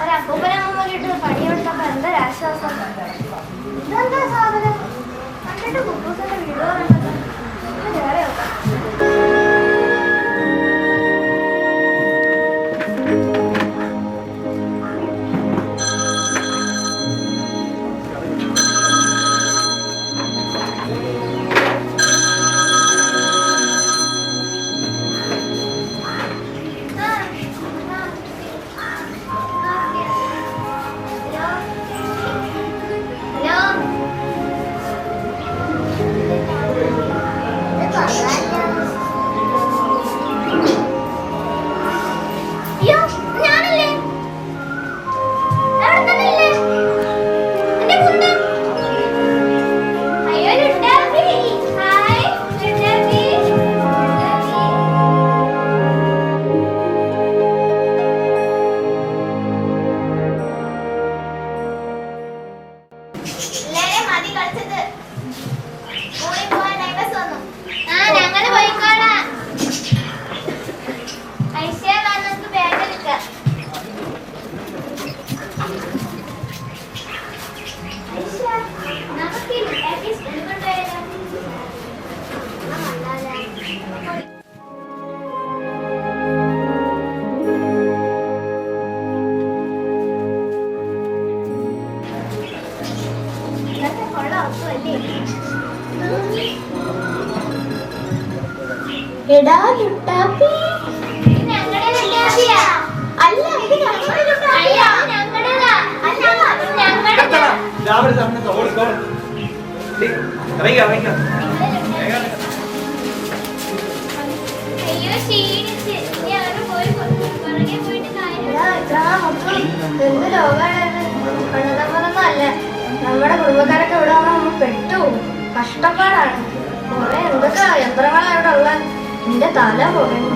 ഒരപ്പൂപ്പനമ്മൂമ്മലിട്ട് പണിയെടുത്തപ്പോ എന്തൊരാശ്വാസം. ഇതെന്താ സാധനം കണ്ടിട്ട് കുട്ടൂസിന്റെ വീട് പറഞ്ഞത് വേറെ നോക്കാം. എടാ ലുട്ടാപ്പി, അല്ല ഇത് എന്ത് ലോകാണ്. കണ്ണതമ്മൊന്നല്ല, നമ്മുടെ കുടുംബക്കാരൊക്കെ ഇവിടെ നമ്മൾ പെട്ടു. കഷ്ടപ്പാടാണ്. കുറെ എന്തൊക്കെ യന്ത്രങ്ങളാണ് ഇവിടെ ഉള്ളത്. എന്റെ തല പോകുന്നു.